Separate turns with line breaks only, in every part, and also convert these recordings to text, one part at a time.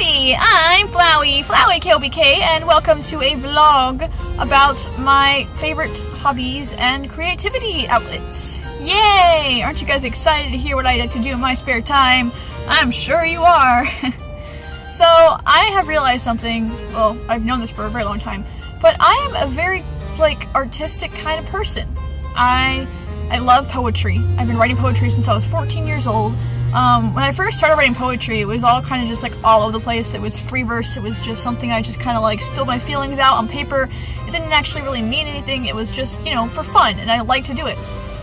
Howdy! I'm FloweyKOBK, and welcome to a vlog about my favorite hobbies and creativity outlets. Yay! Aren't you guys excited to hear what I like to do in my spare time? I'm sure you are! So, I have realized something, well, I've known this for a very long time, but I am a very, artistic kind of person. I love poetry. I've been writing poetry since I was 14 years old. When I first started writing poetry, it was all kind of just all over the place. It was free verse. It was just something I just kind of spilled my feelings out on paper. It didn't actually really mean anything. It was just, for fun, and I liked to do it.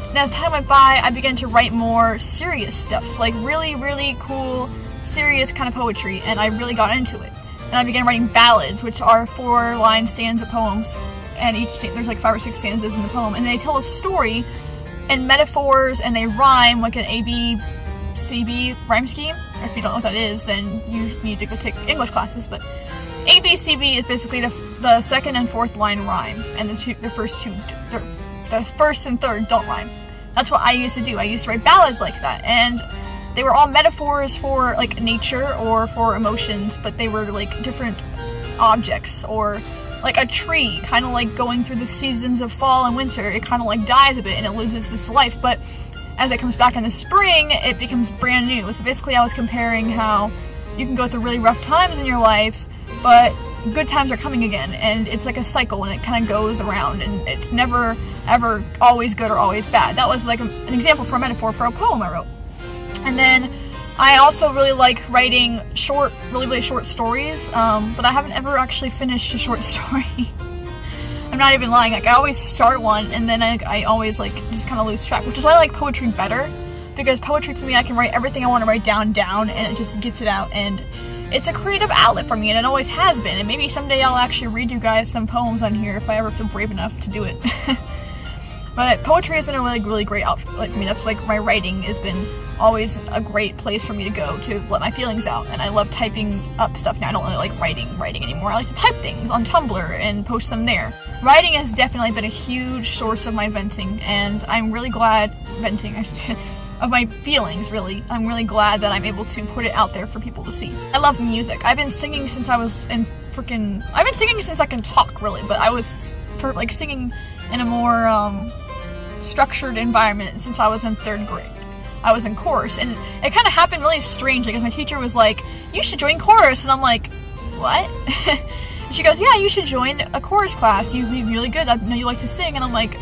And as time went by, I began to write more serious stuff, really, really cool, serious kind of poetry, and I really got into it. And I began writing ballads, which are 4-line stanza poems, and there's 5 or 6 stanzas in the poem, and they tell a story and metaphors, and they rhyme like an ABCB rhyme scheme. If you don't know what that is, then you need to go take English classes, but ABCB is basically the second and fourth line rhyme, and the first and third don't rhyme. That's what I used to do. I used to write ballads like that, and they were all metaphors for nature or for emotions, but they were different objects, or a tree, kind of going through the seasons of fall and winter. It kind of dies a bit and it loses its life, but as it comes back in the spring, it becomes brand new. So basically I was comparing how you can go through really rough times in your life, but good times are coming again, and it's like a cycle, and it kind of goes around, and it's never ever always good or always bad. That was an example for a metaphor for a poem I wrote. And then I also really like writing really short stories, but I haven't ever actually finished a short story. I'm not even lying. I always start one, and then I always just kind of lose track, which is why I like poetry better, because poetry for me, I can write everything I want to write down, and it just gets it out, and it's a creative outlet for me, and it always has been, and maybe someday I'll actually read you guys some poems on here if I ever feel brave enough to do it. But poetry has been a really great outlet for me. That's my writing has been always a great place for me to go to let my feelings out, and I love typing up stuff now. I don't really like writing anymore. I like to type things on Tumblr and post them there. Writing has definitely been a huge source of my venting, and I'm really glad of my feelings, really. I'm really glad that I'm able to put it out there for people to see. I love music. I've been singing since I was I've been singing since I can talk, really, but I was singing in a more structured environment since I was in 3rd grade. I was in chorus, and it kind of happened really strangely, because my teacher was like, you should join chorus, and I'm like, what? And she goes, yeah, you should join a chorus class, you'd be really good, I know you like to sing, and I'm like,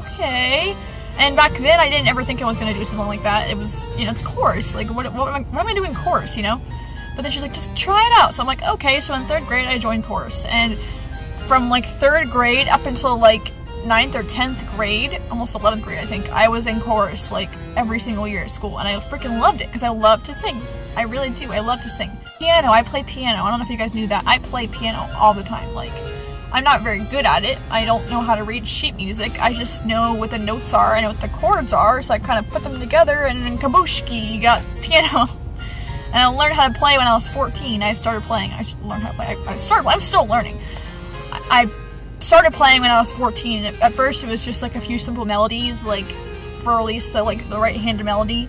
okay. And back then, I didn't ever think I was going to do something like that. It was, it's chorus, what am I doing chorus, But then she's like, just try it out. So I'm like, okay. So in 3rd grade, I joined chorus, and from 3rd grade up until 9th or 10th grade, almost 11th grade, I think, I was in chorus every single year at school, and I freaking loved it, because I love to sing. I really do. I love to sing. Piano, I play piano. I don't know if you guys knew that. I play piano all the time. I'm not very good at it. I don't know how to read sheet music. I just know what the notes are. I know what the chords are, so I kind of put them together, and then kabooshki, you got piano. And I learned how to play when I was 14. I started playing. I learned how to play. I'm still learning. I started playing when I was 14. At first, it was just a few simple melodies, for at least the right-handed melody.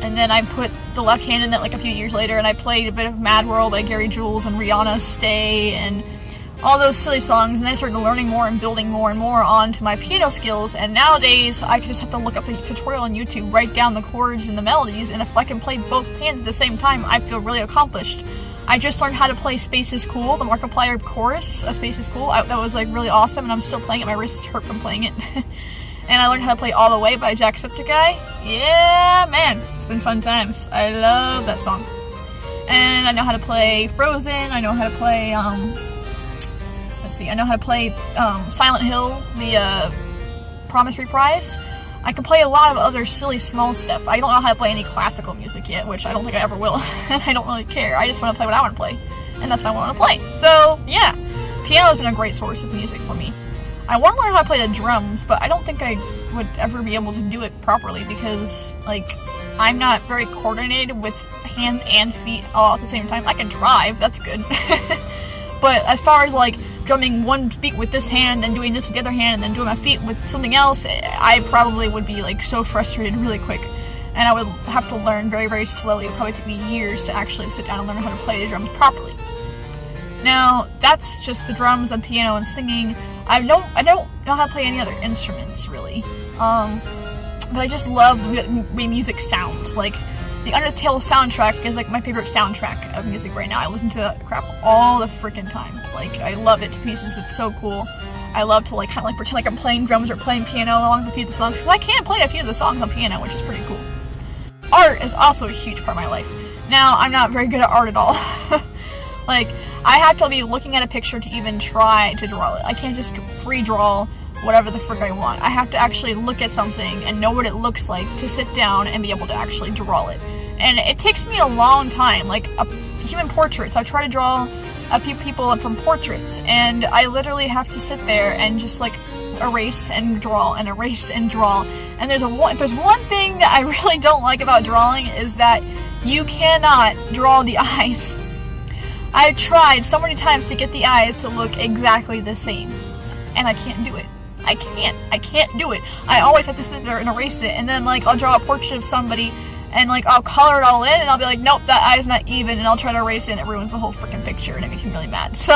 And then I put the left hand in it a few years later, and I played a bit of Mad World by Gary Jules and Rihanna's Stay, and all those silly songs, and I started learning more and building more and more onto my piano skills, and nowadays I just have to look up a tutorial on YouTube, write down the chords and the melodies, and if I can play both hands at the same time, I feel really accomplished. I just learned how to play Space is Cool, the Markiplier chorus, Space is Cool. That was really awesome, and I'm still playing it. My wrists hurt from playing it. And I learned how to play All the Way by Jacksepticeye. Yeah, man, it's been fun times. I love that song. And I know how to play Frozen. I know how to play, I know how to play Silent Hill, the Promise Reprise. I can play a lot of other silly small stuff. I don't know how to play any classical music yet, which I don't think I ever will. And I don't really care. I just want to play what I want to play. And that's what I want to play. So, yeah. Piano's been a great source of music for me. I want to learn how to play the drums, but I don't think I would ever be able to do it properly, because, I'm not very coordinated with hands and feet all at the same time. I can drive, that's good. But as far as, drumming one beat with this hand and doing this with the other hand and then doing my feet with something else, I probably would be so frustrated really quick. and I would have to learn very, very slowly. It would probably take me years to actually sit down and learn how to play the drums properly. Now, that's just the drums and piano and singing. I don't know how to play any other instruments, really. But I just love the way music sounds. Like, the Undertale soundtrack is like my favorite soundtrack of music right now. I listen to that crap all the freaking time. Like, I love it to pieces. It's so cool. I love to, like, kind of like pretend like I'm playing drums or playing piano along with a few of the songs, because I can play a few of the songs on piano, which is pretty cool. Art is also a huge part of my life. Now, I'm not very good at art at all. Like, I have to be looking at a picture to even try to draw it. I can't just free draw whatever the frick I want. I have to actually look at something and know what it looks like to sit down and be able to actually draw it. And it takes me a long time, like human portraits. I try to draw a few people from portraits, and I literally have to sit there and just like erase and draw and erase and draw. And there's one thing that I really don't like about drawing is that you cannot draw the eyes. I've tried so many times to get the eyes to look exactly the same, and I can't do it. I can't do it. I always have to sit there and erase it, and then like I'll draw a portrait of somebody and like I'll color it all in and I'll be like, nope, that eye's not even, and I'll try to erase it and it ruins the whole freaking picture and it makes me really mad. So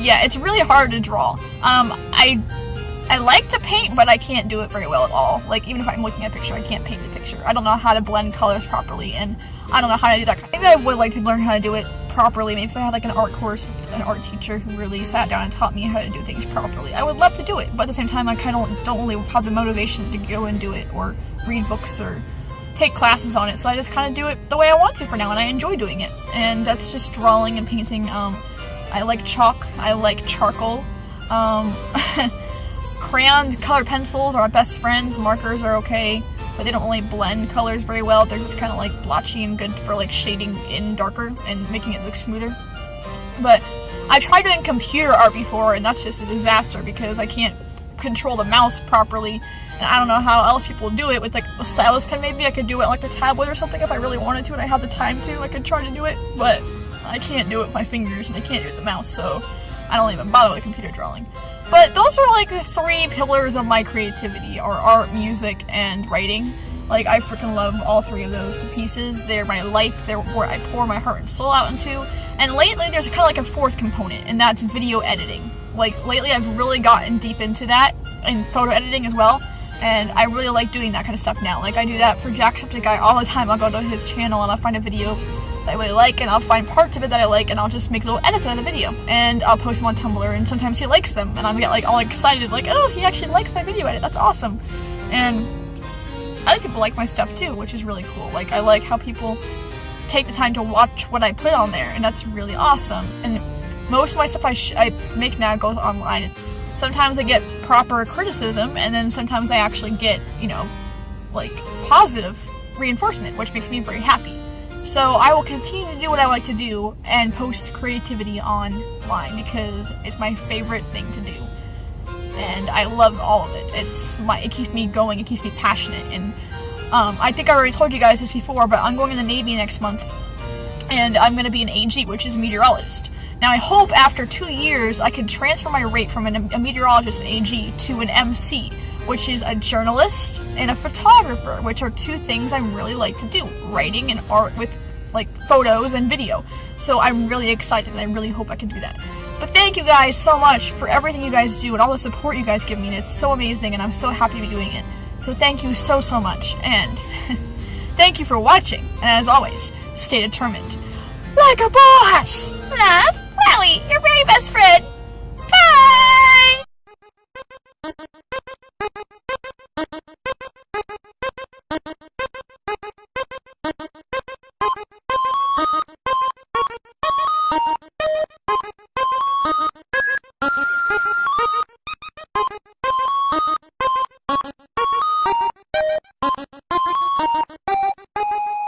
yeah, it's really hard to draw. I like to paint, but I can't do it very well at all. Like, even if I'm looking at a picture, I can't paint the picture. I don't know how to blend colors properly, and I don't know how to do that. Maybe I would like to learn how to do it properly. Maybe if I had like an art course with an art teacher who really sat down and taught me how to do things properly, I would love to do it. But at the same time, I kind of don't really have the motivation to go and do it, or read books, or take classes on it. So I just kind of do it the way I want to for now, and I enjoy doing it. And that's just drawing and painting. I like chalk. I like charcoal. Crayons, colored pencils are my best friends. Markers are okay, but they don't really blend colors very well. They're just kind of like blotchy and good for like shading in darker and making it look smoother. But I tried doing computer art before, and that's just a disaster because I can't control the mouse properly, and I don't know how else people do it with like a stylus pen. Maybe I could do it like a tablet or something if I really wanted to and I had the time to. I could try to do it, but I can't do it with my fingers and I can't do it with the mouse, so I don't even bother with computer drawing. But those are like the three pillars of my creativity, are art, music, and writing. Like, I freaking love all three of those to pieces. They're my life, they're where I pour my heart and soul out into. And lately there's kind of like a fourth component, and that's video editing. Like, lately I've really gotten deep into that, and photo editing as well, and I really like doing that kind of stuff now. Like, I do that for Jacksepticeye all the time. I'll go to his channel and I'll find a video that I really like, and I'll find parts of it that I like, and I'll just make little edits out of the video, and I'll post them on Tumblr, and sometimes he likes them, and I'll get like all excited, like, oh, he actually likes my video edit, that's awesome. And other people like my stuff too, which is really cool. Like, I like how people take the time to watch what I put on there, and that's really awesome. And most of my stuff I make now goes online. Sometimes I get proper criticism, and then sometimes I actually get, you know, like positive reinforcement, which makes me very happy. So I will continue to do what I like to do and post creativity online because it's my favorite thing to do. And I love all of it. It keeps me going, it keeps me passionate. And I think I already told you guys this before, but I'm going in the Navy next month, and I'm going to be an AG, which is a meteorologist. Now I hope after 2 years I can transfer my rate from a meteorologist, an AG, to an MC, which is a journalist and a photographer, which are two things I really like to do, writing and art with like photos and video. So I'm really excited, and I really hope I can do that. But thank you guys so much for everything you guys do and all the support you guys give me, and it's so amazing, and I'm so happy to be doing it. So thank you so much, and thank you for watching, and as always, stay determined. Like a boss!
Love, Flowey, your very best friend.